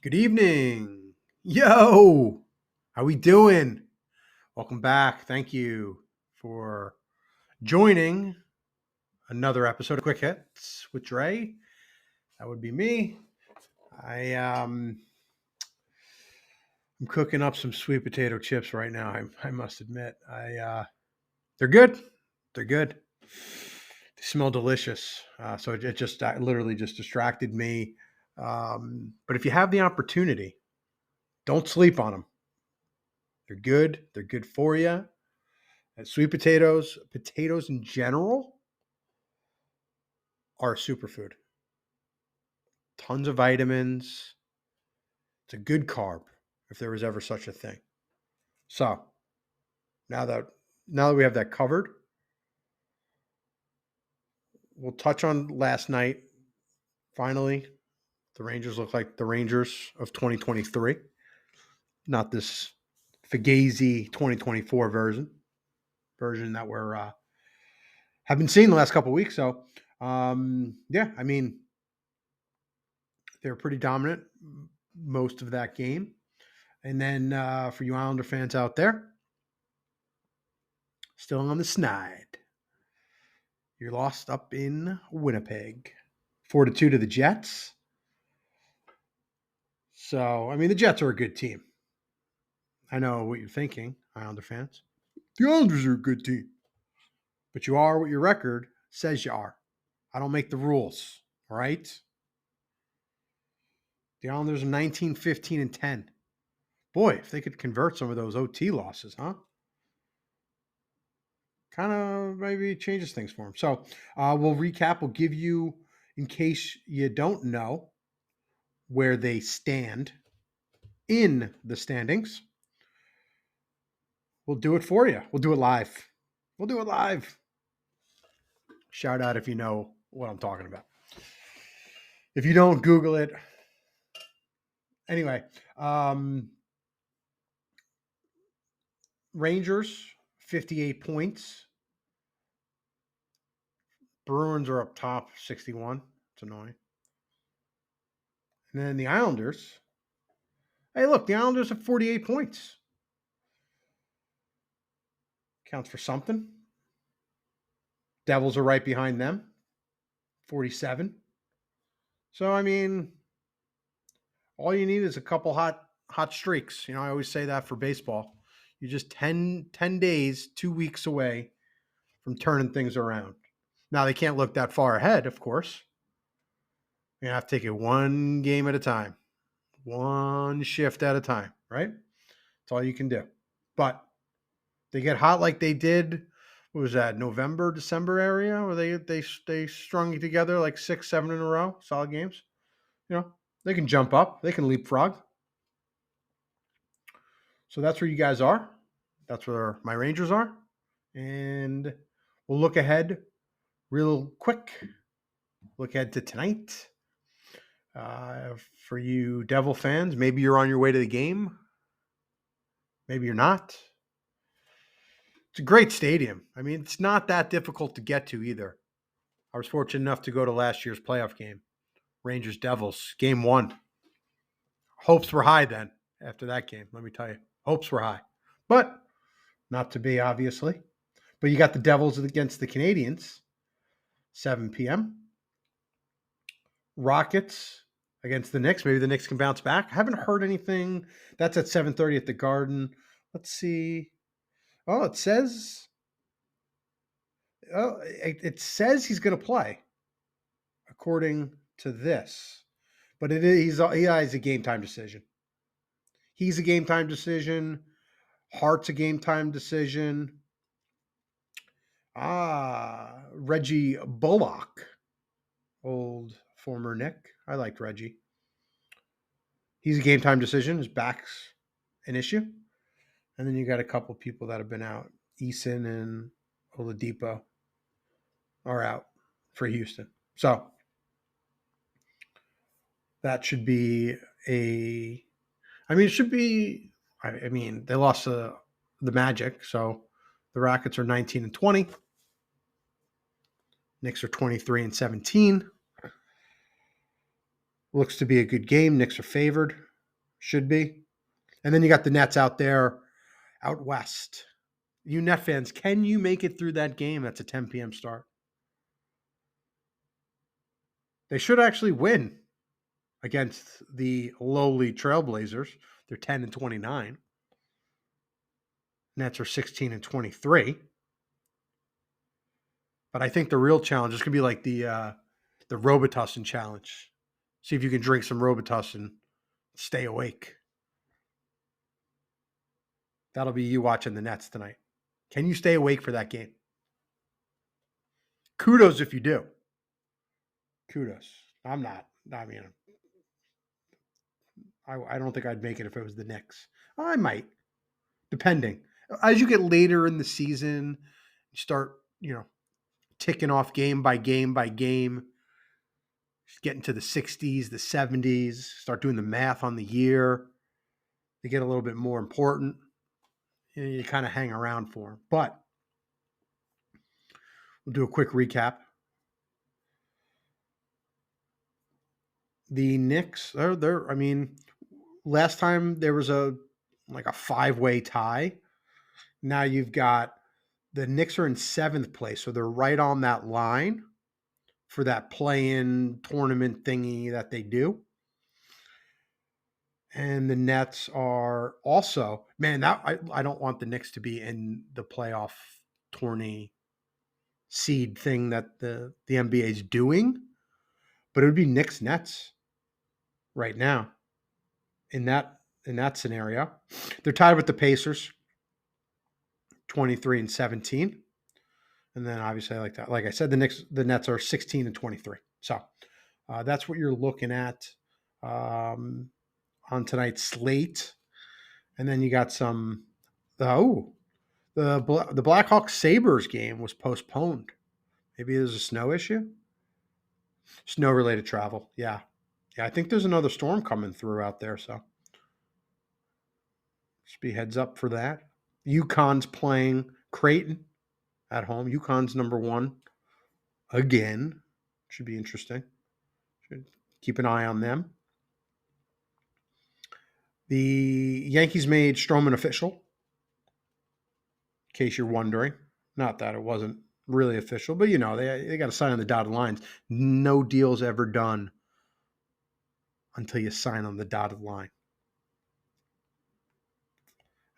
Good evening. Yo, how we doing? Welcome back. Thank you for joining another episode of Quick Hits with Dre. That would be me. I'm cooking up some sweet potato chips right now. I must admit, they're good. They're good. They smell delicious. So it just literally just distracted me. But if you have the opportunity, don't sleep on them. They're good. They're good for you. And sweet potatoes in general are a superfood. Tons of vitamins. It's a good carb if there was ever such a thing. So now that now that we have that covered, we'll touch on last night. Finally, the Rangers look like the Rangers of 2023, not this Fugazi 2024 version that we're have been seeing the last couple of weeks. So yeah, I mean, they were pretty dominant most of that game. And then for you Islander fans out there, still on the snide. You're lost up in Winnipeg. 4-2 to the Jets. So, I mean, the Jets are a good team. I know what you're thinking, Islander fans. The Islanders are a good team. But you are what your record says you are. I don't make the rules, all right? The Islanders are 19, 15, and 10. Boy, if they could convert some of those OT losses, huh? Kind of maybe changes things for them. So we'll recap. We'll give you, in case you don't know, where they stand in the standings. We'll do it for you. We'll do it live. We'll do it live. Shout out if you know what I'm talking about. If you don't, Google it. Anyway, Rangers, 58 points. Bruins are up top, 61. It's annoying. And then the Islanders. Hey, look, the Islanders have 48 points. Counts for something. Devils are right behind them, 47. So, I mean, all you need is a couple hot streaks. You know, I always say that for baseball. You're just 10 days, 2 weeks away from turning things around. Now, they can't look that far ahead, of course. You have to take it one game at a time, one shift at a time, right? That's all you can do. But they get hot like they did. What was that? November, December area where they strung together like 6, 7 in a row, solid games. You know, they can jump up, they can leapfrog. So that's where you guys are. That's where my Rangers are. And we'll look ahead real quick. Look ahead to tonight. For you Devil fans, maybe you're on your way to the game. Maybe you're not. It's a great stadium. I mean, it's not that difficult to get to either. I was fortunate enough to go to last year's playoff game, Rangers Devils, game 1. Hopes were high then after that game, let me tell you. Hopes were high. But not to be, obviously. But you got the Devils against the Canadiens, 7 p.m. Rockets against the Knicks. Maybe the Knicks can bounce back. I haven't heard anything. That's at 7:30 at the Garden. Let's see. Oh, it says he's going to play, according to this. But he is a game time decision. He's a game time decision. Hart's a game time decision. Reggie Bullock, old former Nick. I liked Reggie. He's a game time decision. His back's an issue. And then you got a couple people that have been out. Eason and Oladipo are out for Houston. So that should be it should be, they lost the Magic. So the Rockets are 19 and 20. Knicks are 23 and 17. Looks to be a good game. Knicks are favored. Should be. And then you got the Nets out there, out west. You Net fans, can you make it through that game? That's a 10 p.m. start. They should actually win against the lowly Trailblazers. They're 10-29. Nets are 16-23. But I think the real challenge is going to be like the Robitussin challenge. See if you can drink some Robitussin, stay awake. That'll be you watching the Nets tonight. Can you stay awake for that game? Kudos if you do. Kudos. I'm not. I mean, I don't think I'd make it if it was the Knicks. I might, depending. As you get later in the season, you start, ticking off game by game by game, get into the 60s, the 70s, start doing the math on the year. They get a little bit more important. You kind of hang around for them. But we'll do a quick recap. The Knicks, last time there was a 5-way tie. Now you've got the Knicks are in 7th place, so they're right on that line for that play-in tournament thingy that they do. And the Nets are also, I don't want the Knicks to be in the playoff tourney seed thing that the NBA is doing, but it would be Knicks Nets right now in that scenario. They're tied with the Pacers, 23-17. And then obviously like I said, the Nets are 16-23. So that's what you're looking at on tonight's slate. And then you got some, the Blackhawks Sabres game was postponed. Maybe there's a snow issue. Snow related travel. Yeah. I think there's another storm coming through out there. So just be heads up for that. UConn's playing Creighton at home. UConn's number 1 again. Should be interesting. Should keep an eye on them. The Yankees made Stroman official. In case you're wondering. Not that it wasn't really official, but they got to sign on the dotted lines. No deal's ever done until you sign on the dotted line.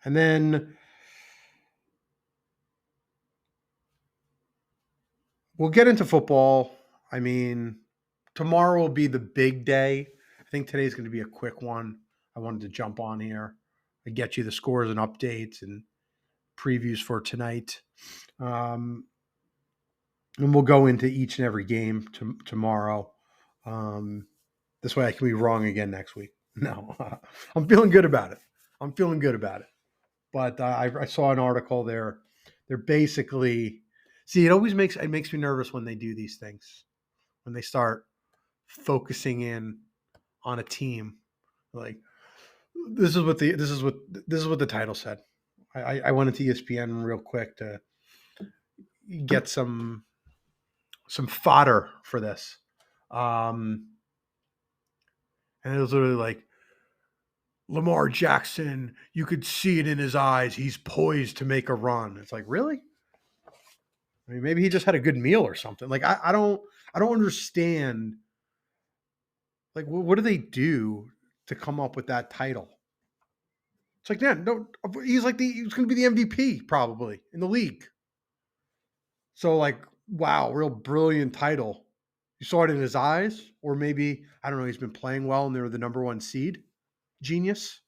And then we'll get into football. I mean, tomorrow will be the big day. I think today's going to be a quick one. I wanted to jump on here and get you the scores and updates and previews for tonight. And we'll go into each and every game tomorrow. This way I can be wrong again next week. No, I'm feeling good about it. But I saw an article there. They're basically, it makes me nervous when they do these things, when they start focusing in on a team. Like this is what the title said. I went into ESPN real quick to get some fodder for this. And it was literally like, Lamar Jackson, you could see it in his eyes. He's poised to make a run. It's like, really? I mean, maybe he just had a good meal or something. Like, I don't understand. Like, what do they do to come up with that title? It's like, yeah, no, he's going to be the MVP probably in the league. So like, wow, real brilliant title. You saw it in his eyes, or maybe, I don't know, he's been playing well and they were the number 1 seed. Genius.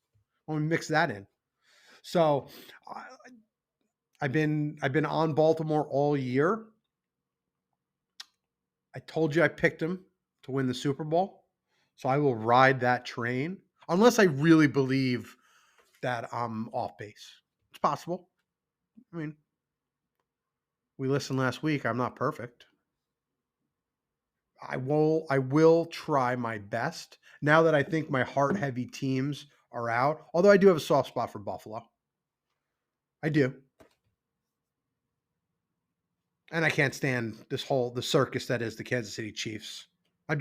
Let me mix that in. So I've been on Baltimore all year. I told you I picked him to win the Super Bowl. So I will ride that train unless I really believe that I'm off base. It's possible. I mean, we listened last week. I'm not perfect. I will try my best now that I think my heart-heavy teams are out. Although I do have a soft spot for Buffalo. I do. And I can't stand the circus that is the Kansas City Chiefs. I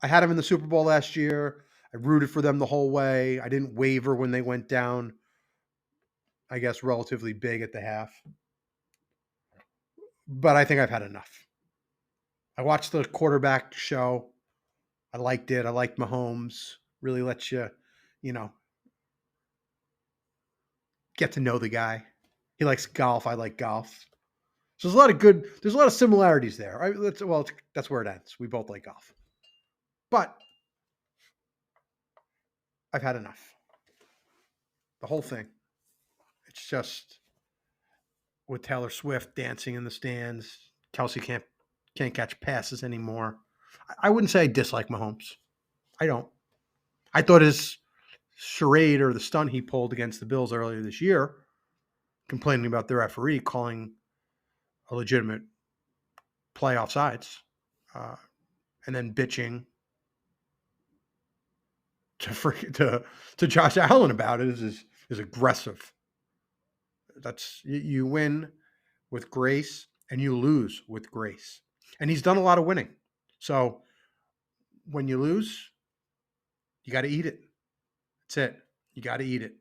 had them in the Super Bowl last year. I rooted for them the whole way. I didn't waver when they went down, I guess, relatively big at the half. But I think I've had enough. I watched the quarterback show. I liked it. I liked Mahomes. Really lets you, you know, get to know the guy. He likes golf. I like golf. So there's a lot of similarities there. That's where it ends. We both like golf. But I've had enough. The whole thing. It's just with Taylor Swift dancing in the stands. Kelsey can't catch passes anymore. I wouldn't say I dislike Mahomes. I don't. I thought his charade or the stunt he pulled against the Bills earlier this year, complaining about the referee calling a legitimate play offsides, and then bitching to Josh Allen about it is aggressive. You win with grace and you lose with grace. And he's done a lot of winning. So when you lose, you got to eat it. That's it. You got to eat it.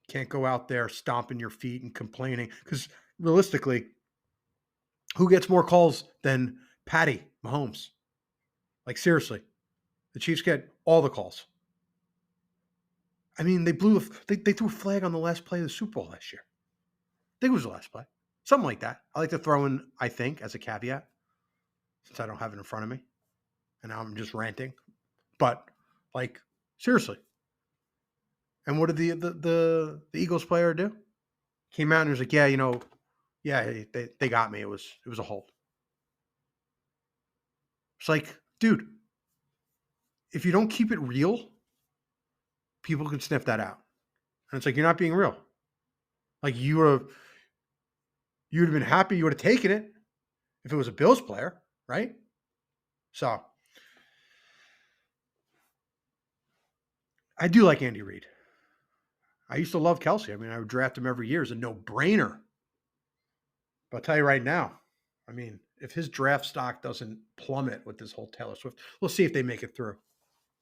Can't go out there stomping your feet and complaining because realistically, who gets more calls than Patty Mahomes? Like seriously, the Chiefs get all the calls. I mean, they threw a flag on the last play of the Super Bowl last year. I think it was the last play. Something like that. I like to throw in, I think, as a caveat, since I don't have it in front of me. And now I'm just ranting. But, like, seriously. And what did the Eagles player do? Came out and was like, yeah, they got me. It was a hold. It's like, dude, if you don't keep it real, people can sniff that out. And it's like, you're not being real. Like, you would have been happy you would have taken it if it was a Bills player, right? So, I do like Andy Reid. I used to love Kelsey. I mean, I would draft him every year as a no-brainer. But I'll tell you right now, I mean, if his draft stock doesn't plummet with this whole Taylor Swift, we'll see if they make it through.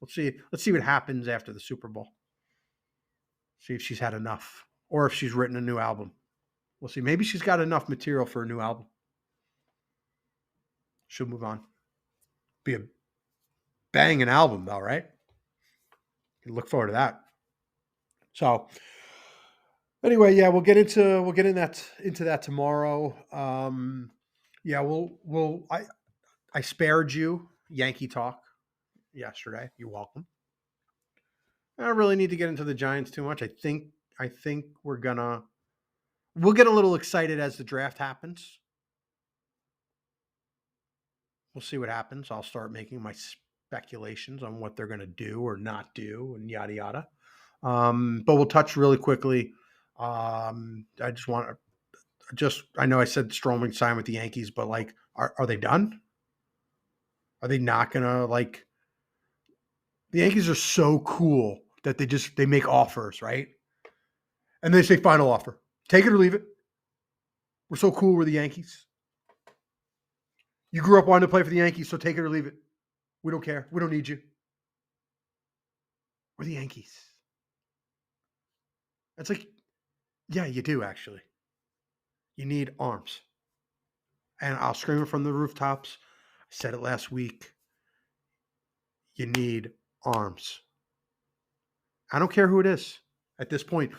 Let's see what happens after the Super Bowl. See if she's had enough or if she's written a new album. We'll see. Maybe she's got enough material for a new album. She'll move on. Be a banging album though, right? You look forward to that. So anyway, yeah, we'll get into that tomorrow. Yeah, I spared you Yankee talk yesterday. You're welcome. I don't really need to get into the Giants too much. I think we'll get a little excited as the draft happens. We'll see what happens. I'll start making my speculations on what they're going to do or not do and yada yada. But we'll touch really quickly. I know I said Stroman signed with the Yankees, but like, are they done? Are they not gonna like? The Yankees are so cool that they make offers, right? And they say final offer, take it or leave it. We're so cool. We're the Yankees. You grew up wanting to play for the Yankees, so take it or leave it. We don't care. We don't need you. We're the Yankees. It's like, yeah, you do actually. You need arms. And I'll scream it from the rooftops. I said it last week. You need arms. I don't care who it is at this point.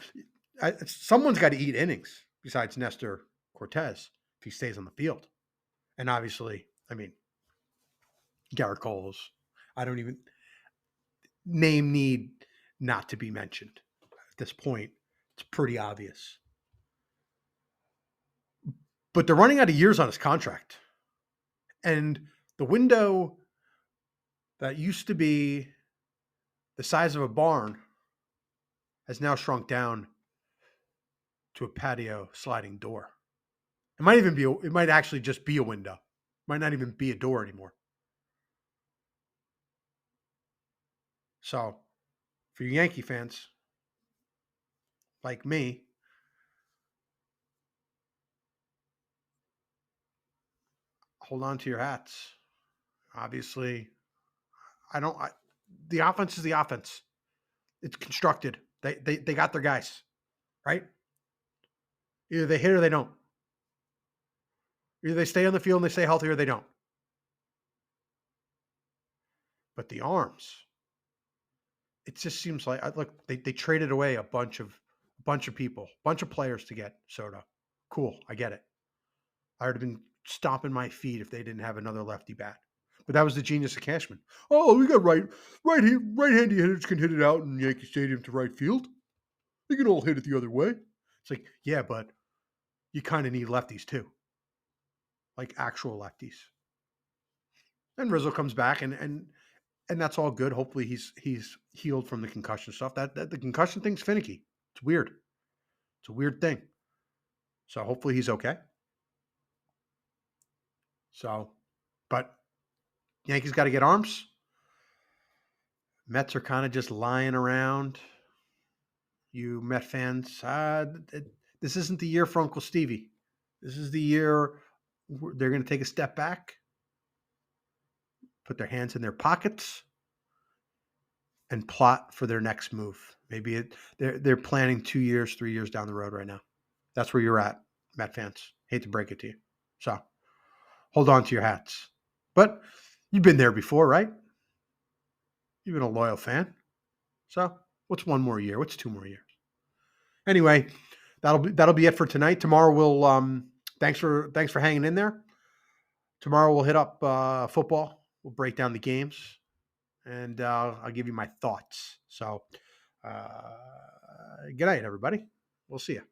Someone's got to eat innings besides Nestor Cortez if he stays on the field. And obviously, I mean, Garrett Coles. I don't even name need not to be mentioned. At this point, it's pretty obvious. But they're running out of years on his contract. And the window that used to be the size of a barn has now shrunk down to a patio sliding door. It might actually just be a window. It might not even be a door anymore. So, for you Yankee fans like me, hold on to your hats. Obviously, I don't the offense is the offense. It's constructed. They got their guys, right? Either they hit or they don't. Either they stay on the field and they stay healthy or they don't. But the arms, it just seems like look, they traded away a bunch of people, a bunch of players to get Soto. Cool, I get it. I would have been stomping my feet if they didn't have another lefty bat. But that was the genius of Cashman. Oh, we got right-handy hitters can hit it out in Yankee Stadium to right field. They can all hit it the other way. It's like, yeah, but you kind of need lefties too, like actual lefties. And Rizzo comes back, and that's all good. Hopefully, he's healed from the concussion stuff. That the concussion thing's finicky. It's weird. It's a weird thing. So hopefully he's okay. So, but Yankees got to get arms. Mets are kind of just lying around. You Met fans, this isn't the year for Uncle Stevie. This is the year they're going to take a step back, put their hands in their pockets, and plot for their next move. Maybe they're planning 2 years, 3 years down the road right now. That's where you're at, Met fans. Hate to break it to you. So hold on to your hats. But you've been there before, right? You've been a loyal fan. So what's one more year? What's 2 more years? Anyway, that'll be it for tonight. Tomorrow we'll thanks for hanging in there. Tomorrow we'll hit up football. We'll break down the games, and I'll give you my thoughts. So, good night, everybody. We'll see you.